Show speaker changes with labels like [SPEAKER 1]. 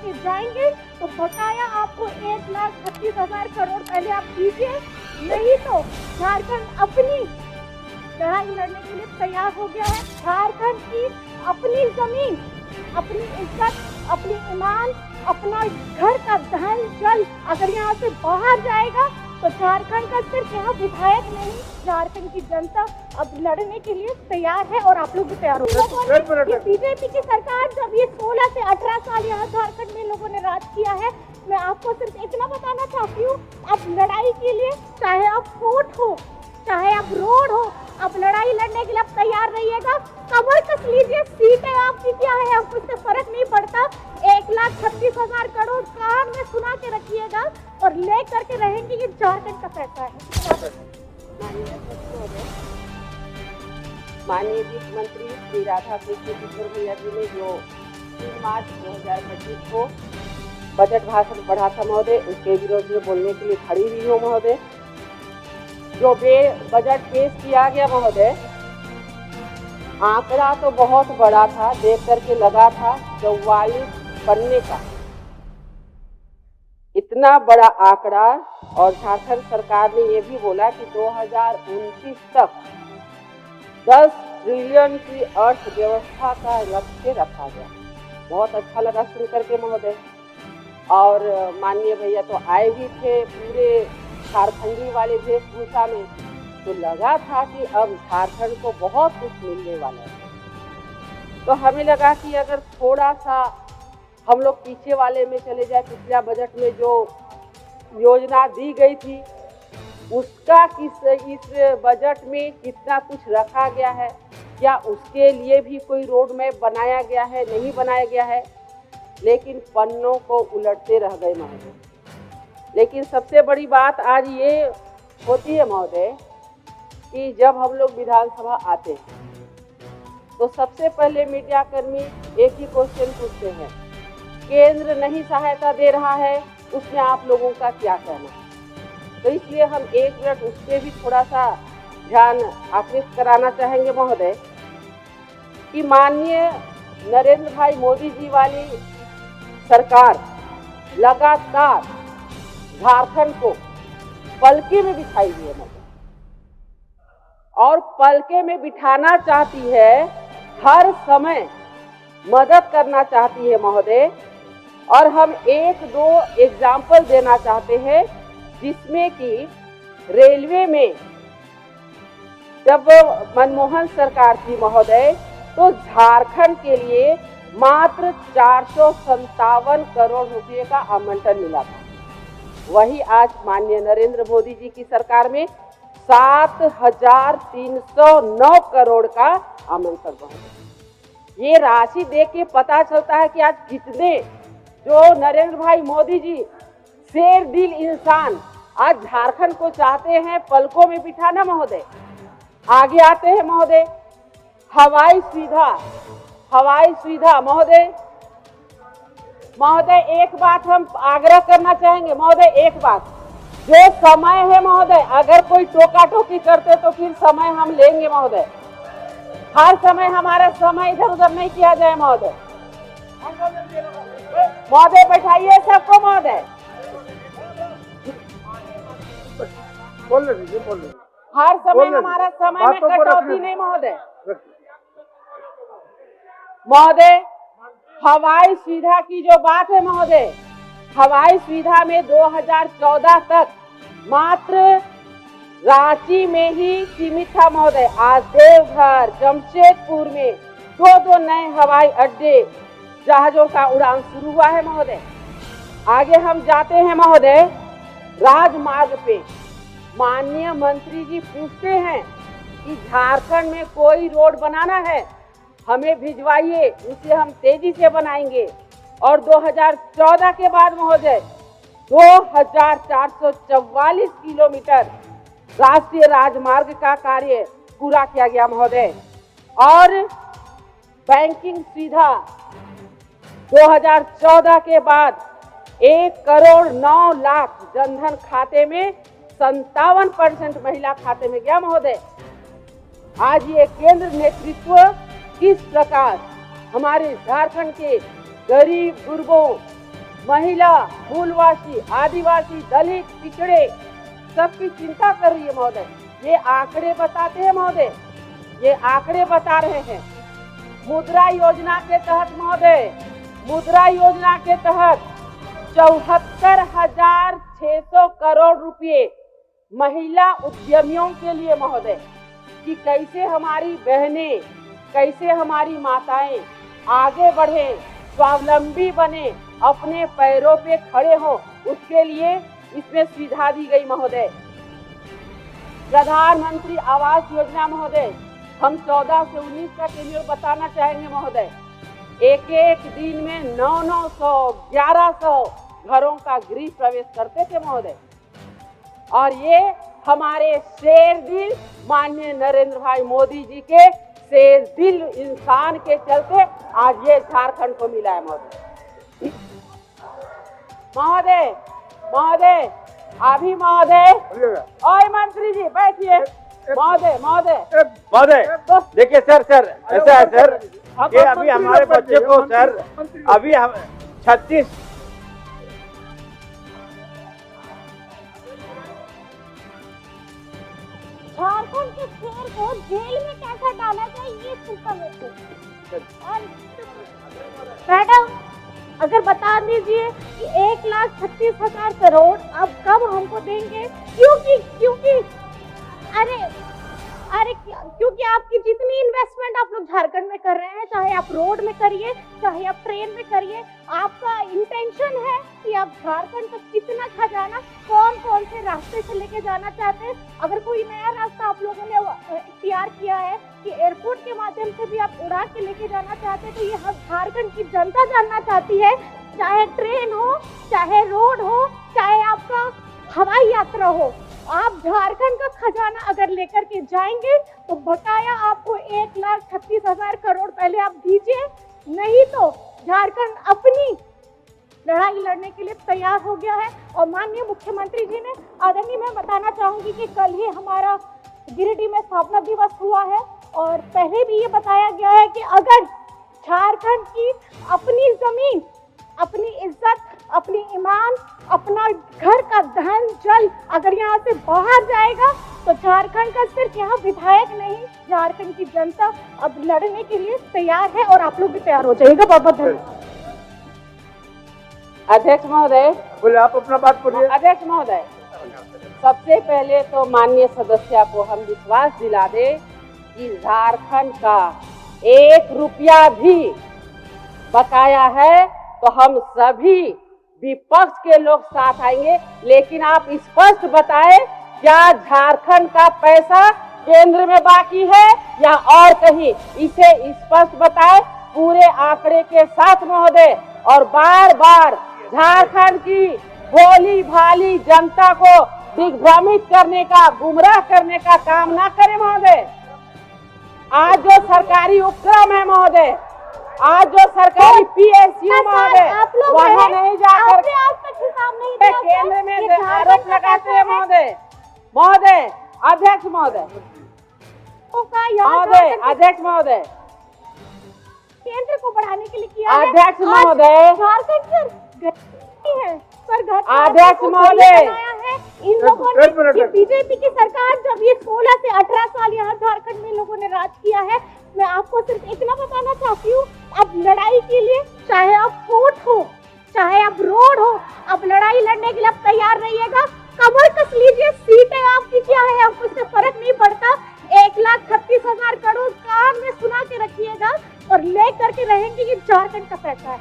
[SPEAKER 1] लेके जाएंगे तो बकाया आपको 1,36,000 करोड़ पहले आप दीजिए, नहीं तो झारखंड अपनी लड़ाई लड़ने के लिए तैयार हो गया है। झारखंड की अपनी जमीन, अपनी इज्जत, अपनी ईमान, अपना घर का धन जल अगर यहाँ से बाहर जाएगा तो झारखंड का सिर्फ यहाँ विधायक नहीं, झारखंड की जनता अब लड़ने के लिए तैयार है और आप लोग भी तैयार हो। बीजेपी की सरकार जब ये 16 से 18 साल यहाँ झारखंड में लोगों ने राज किया है, मैं आपको सिर्फ इतना बताना चाहती हूँ, अब लड़ाई के लिए चाहे आप फोर्ट हो, चाहे आप रोड हो, अब लड़ाई लड़ने के लिए आप तैयार रहिएगा। कमर कस लीजिए, सीटें आपकी क्या है, आपको इससे फर्क नहीं पड़ता। 1,36,000 करोड़ कान में सुना के रखिएगा और ले करके रहेंगे, ये झारखंड का पैसा है।
[SPEAKER 2] माननीय वित्त मंत्री श्री राधा कृष्ण किशोर भैया जी ने जो 3 मार्च 2025 को बजट भाषण पढ़ा था महोदय, उसके विरोध में बोलने के लिए खड़ी हुई हूँ महोदय। जो बजट पेश किया गया महोदय, आंकड़ा तो बहुत बड़ा था, देख करके लगा था 44 पन्ने का इतना बड़ा आंकड़ा। और झारखंड सरकार ने ये भी बोला कि 2029 तक 10 ट्रिलियन की अर्थव्यवस्था का लक्ष्य रखा गया। बहुत अच्छा लगा सुन करके महोदय। और माननीय भैया तो आए भी थे पूरे झारखंडी वाले वेशभूषा में, तो लगा था कि अब झारखंड को बहुत कुछ मिलने वाला है। तो हमें लगा कि अगर थोड़ा सा हम लोग पीछे वाले में चले जाए, पिछला बजट में जो योजना दी गई थी उसका इस बजट में कितना कुछ रखा गया है, क्या उसके लिए भी कोई रोड मैप बनाया गया है, नहीं बनाया गया है। लेकिन पन्नों को उलटते रह गए महोदय। लेकिन सबसे बड़ी बात आज ये होती है महोदय कि जब हम लोग विधानसभा आते हैं तो सबसे पहले मीडिया कर्मी एक ही क्वेश्चन पूछते हैं, केंद्र नहीं सहायता दे रहा है, उसमें आप लोगों का क्या कहना। तो इसलिए हम 1 मिनट उस पर भी थोड़ा सा ध्यान आकृष्ट कराना चाहेंगे महोदय कि माननीय नरेंद्र भाई मोदी जी वाली सरकार लगातार झारखंड को पलके में बिठाई हुई है और पलके में बिठाना चाहती है, हर समय मदद करना चाहती है महोदय। और हम 1-2 एग्जाम्पल देना चाहते हैं, जिसमें कि रेलवे में जब मनमोहन सरकार थी महोदय, तो झारखंड के लिए मात्र 457 करोड़ रुपए का आवंटन मिला था। वही आज माननीय नरेंद्र मोदी जी की सरकार में 7,309 करोड़ का आवंटन हुआ। ये राशि देख के पता चलता है कि आज कितने जो नरेंद्र भाई मोदी जी शेर दिल इंसान आज झारखंड को चाहते हैं पलकों में बिठाना महोदय। आगे आते हैं महोदय, हवाई सुविधा महोदय एक बात हम आग्रह करना चाहेंगे महोदय, एक बात, जो समय है महोदय, अगर कोई टोका टोकी करते तो फिर समय हम लेंगे महोदय। हर समय हमारा समय इधर उधर नहीं किया जाए महोदय। महोदय बैठाइए सबको महोदय।
[SPEAKER 3] बोल रहे
[SPEAKER 2] हर समय हमारा समय में कटौती नहीं महोदय। महोदय हवाई सुविधा की जो बात है महोदय, हवाई सुविधा में 2014 तक मात्र रांची में ही सीमित था महोदय। आज देवघर, जमशेदपुर में 2 नए हवाई अड्डे, जहाजों का उड़ान शुरू हुआ है महोदय। आगे हम जाते हैं महोदय, राजमार्ग पे माननीय मंत्री जी पूछते हैं कि झारखंड में कोई रोड बनाना है, हमें भिजवाइए, उसे हम तेजी से बनाएंगे। और 2014 के बाद महोदय 2444 किलोमीटर राष्ट्रीय राजमार्ग का कार्य पूरा किया गया महोदय। और बैंकिंग सुविधा 2014 के बाद 1,09,00,000 जनधन खाते में 57% महिला खाते में गया महोदय। आज ये केंद्र नेतृत्व किस प्रकार हमारे झारखंड के गरीब गुरबों महिला, मूलवासी, आदिवासी, दलित, पिछड़े सबकी चिंता कर रही है महोदय। ये आंकड़े बताते हैं महोदय, ये आंकड़े बता रहे हैं। मुद्रा योजना के तहत महोदय, मुद्रा योजना के तहत 74,600 करोड़ रुपए महिला उद्यमियों के लिए महोदय, कि कैसे हमारी बहनें, कैसे हमारी माताएं आगे बढ़े, स्वावलंबी बने, अपने पैरों पे खड़े हो, उसके लिए इसमें सुविधा दी गई महोदय। प्रधानमंत्री आवास योजना महोदय, हम 14 से 19 का टेन्योर बताना चाहेंगे महोदय। एक एक दिन में 900, 1100 घरों का गृह प्रवेश करते थे महोदय। और ये हमारे शेर दिल माननीय नरेंद्र भाई मोदी जी के शेर दिल इंसान के चलते आज ये झारखंड को मिला है महोदय। महोदय, महोदय, अभी महोदय, ओए मंत्री जी बैठिए। महोदय, महोदय,
[SPEAKER 3] महोदय, देखिए सर, ऐसा है सर कि अभी हमारे बच्चे को सर, अभी हम 36
[SPEAKER 1] झारखंड के शेर को जेल में कैसा डाला जाए, ये चिंता में थी। और मैडम, अगर बता दीजिए कि 1,36,000 करोड़ अब कब हमको देंगे? क्योंकि क्योंकि आपकी जितनी इन्वेस्टमेंट आप लोग झारखंड में कर रहे हैं, चाहे आप रोड में करिए, चाहे आप ट्रेन में करिए, आपका इंटेंशन है कि आप झारखंड तक कितना खजाना कौन कौन से रास्ते से लेके जाना चाहते हैं। अगर कोई नया रास्ता आप लोगों ने तैयार किया है कि एयरपोर्ट के माध्यम से भी आप उड़ा के लेके जाना चाहते हैं, तो ये हम झारखंड की जनता जानना चाहती है। चाहे ट्रेन हो, चाहे रोड हो, चाहे आपका हवाई यात्रा हो, आप झारखंड का खजाना अगर लेकर के जाएंगे तो बकाया आपको 1,36,000 करोड़ पहले आप दीजिए, नहीं तो झारखंड अपनी लड़ाई लड़ने के लिए तैयार हो गया है। और माननीय मुख्यमंत्री जी ने, आदरणीय, मैं बताना चाहूंगी कि कल ही हमारा गिरिडीह में स्थापना दिवस हुआ है और पहले भी ये बताया गया है कि अगर झारखंड की अपनी जमीन, अपनी इज्जत, अपनी ईमान, अपना घर का धन जल अगर यहाँ से बाहर जाएगा तो झारखंड का सिर्फ यहाँ विधायक नहीं, झारखंड की जनता अब लड़ने के लिए तैयार है और आप लोग भी तैयार हो जाइएगा। बहुत बहुत धन्यवाद।
[SPEAKER 2] अध्यक्ष महोदय,
[SPEAKER 3] बोले आप अपना बात बोलिए।
[SPEAKER 2] अध्यक्ष महोदय, सबसे पहले तो माननीय सदस्य को हम विश्वास दिला दे कि झारखंड का 1 रुपया भी बकाया है तो हम सभी विपक्ष के लोग साथ आएंगे। लेकिन आप स्पष्ट बताएं, क्या झारखंड का पैसा केंद्र में बाकी है या और कहीं, इसे स्पष्ट बताएं पूरे आंकड़े के साथ महोदय। और बार बार झारखंड की भोली भाली जनता को दिग्भ्रमित करने का, गुमराह करने का काम ना करें महोदय। आज जो सरकारी उपक्रम है महोदय, आज जो सरकारी PSU महोदय, वहाँ नहीं जाकर केंद्र में आरोप लगाते हैं महोदय। महोदय, अध्यक्ष महोदय, महोदय, अध्यक्ष महोदय,
[SPEAKER 1] केंद्र को बढ़ाने के लिए किया है।
[SPEAKER 2] अध्यक्ष महोदय,
[SPEAKER 1] झारखंड
[SPEAKER 2] अध्यक्ष महोदय,
[SPEAKER 1] इन लोगों ने, बीजेपी की सरकार जब ये 16 से 18 साल यहाँ झारखंड में लोगों ने राज किया है, मैं आपको सिर्फ इतना बताना चाहती हूँ, अब लड़ाई के लिए चाहे आप कोर्ट हो, चाहे आप रोड हो, अब लड़ाई लड़ने के लिए आप तैयार रहिएगा। कमर कस लीजिए, सीटें आपकी क्या है, आपको इससे फर्क नहीं पड़ता। 1,36,000 करोड़ कान में सुना के रखिएगा और ले करके रहेंगे कि झारखंड का पैसा है।